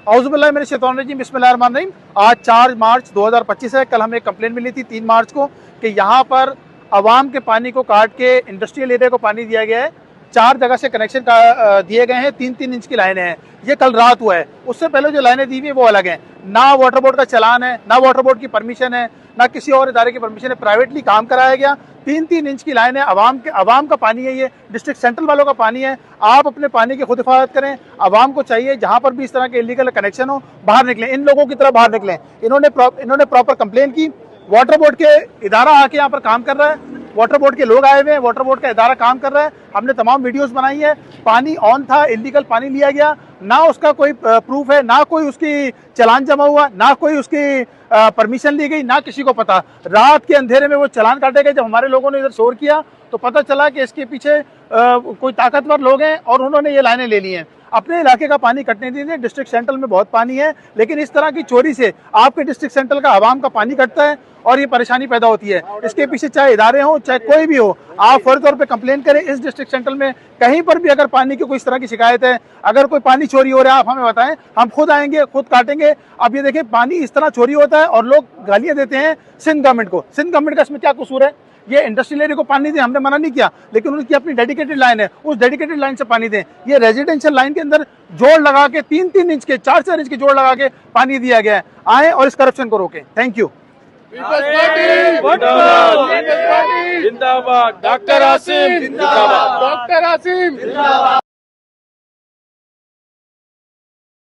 औज़ुबिल्लाहि मिनश शैतानिर रजीम, बिस्मिल्लाहिर्रहमानिर्रहीम। आज 4 मार्च 2025 है। कल हमें कंप्लेन मिली थी 3 मार्च को कि यहाँ पर आवाम के पानी को काट के इंडस्ट्रियल एरिया को पानी दिया गया है। 4 जगह से कनेक्शन दिए गए हैं, 3-3 इंच की लाइनें हैं। ये कल रात हुआ है। उससे पहले जो लाइनें दी हुई है वो अलग हैं। ना वाटर बोर्ड का चालान है, ना वाटर बोर्ड की परमिशन है, ना किसी और इदारे की परमिशन है। प्राइवेटली काम कराया गया। 3-3 इंच की लाइन है। आवाम का पानी है, ये डिस्ट्रिक्ट सेंट्रल वालों का पानी है। आप अपने पानी की खुद हिफाजत करें। आवाम को चाहिए जहां पर भी इस तरह के इलीगल कनेक्शन हो, बाहर निकलें, इन लोगों की तरह बाहर निकलें। इन्होंने प्रॉपर कंप्लेन की। वाटर बोर्ड के इदारा आके यहाँ पर काम कर रहा है। वाटर बोर्ड के लोग आए हुए हैं, वाटर बोर्ड का इदारा काम कर रहा है। हमने तमाम वीडियोस बनाई है। पानी ऑन था, इलीगल पानी लिया गया, ना उसका कोई प्रूफ है, ना कोई उसकी चालान जमा हुआ, ना कोई उसकी परमिशन ली गई, ना किसी को पता। रात के अंधेरे में वो चालान काटे गए। जब हमारे लोगों ने इधर शोर किया तो पता चला कि इसके पीछे कोई ताकतवर लोग हैं और उन्होंने ये लाइनें ले ली हैं। अपने इलाके का पानी कटने दीजिए। डिस्ट्रिक्ट सेंट्रल में बहुत पानी है, लेकिन इस तरह की चोरी से आपके डिस्ट्रिक्ट सेंट्रल का आवाम का पानी कटता है और ये परेशानी पैदा होती है। इसके पीछे चाहे इदारे हों, चाहे कोई भी हो, आप फौरी तौर पे कंप्लेन करें। इस डिस्ट्रिक्ट सेंट्रल में कहीं पर भी अगर पानी की कोई इस तरह की शिकायत है, अगर कोई पानी चोरी हो रहा है, आप हमें बताएं, हम खुद आएंगे, खुद काटेंगे। अब ये देखिए, पानी इस तरह चोरी होता है और लोग गालियां देते हैं सिंध गवर्नमेंट को। सिंध गवर्नमेंट का इसमें क्या कसूर है? ये इंडस्ट्रियल एरिया को पानी दें, हमने मना नहीं किया, लेकिन उनकी अपनी डेडिकेटेड लाइन है, उस डेडिकेटेड लाइन से पानी दें। ये रेजिडेंशियल लाइन के अंदर जोड़ लगा के 3-3 इंच के, 4-4 इंच के जोड़ लगा के पानी दिया गया है। आए और इस करप्शन को रोकें। Thank you. जिंदाबाद डॉक्टर आसिम, जिंदाबाद डॉक्टर आसिम, जिंदाबाद।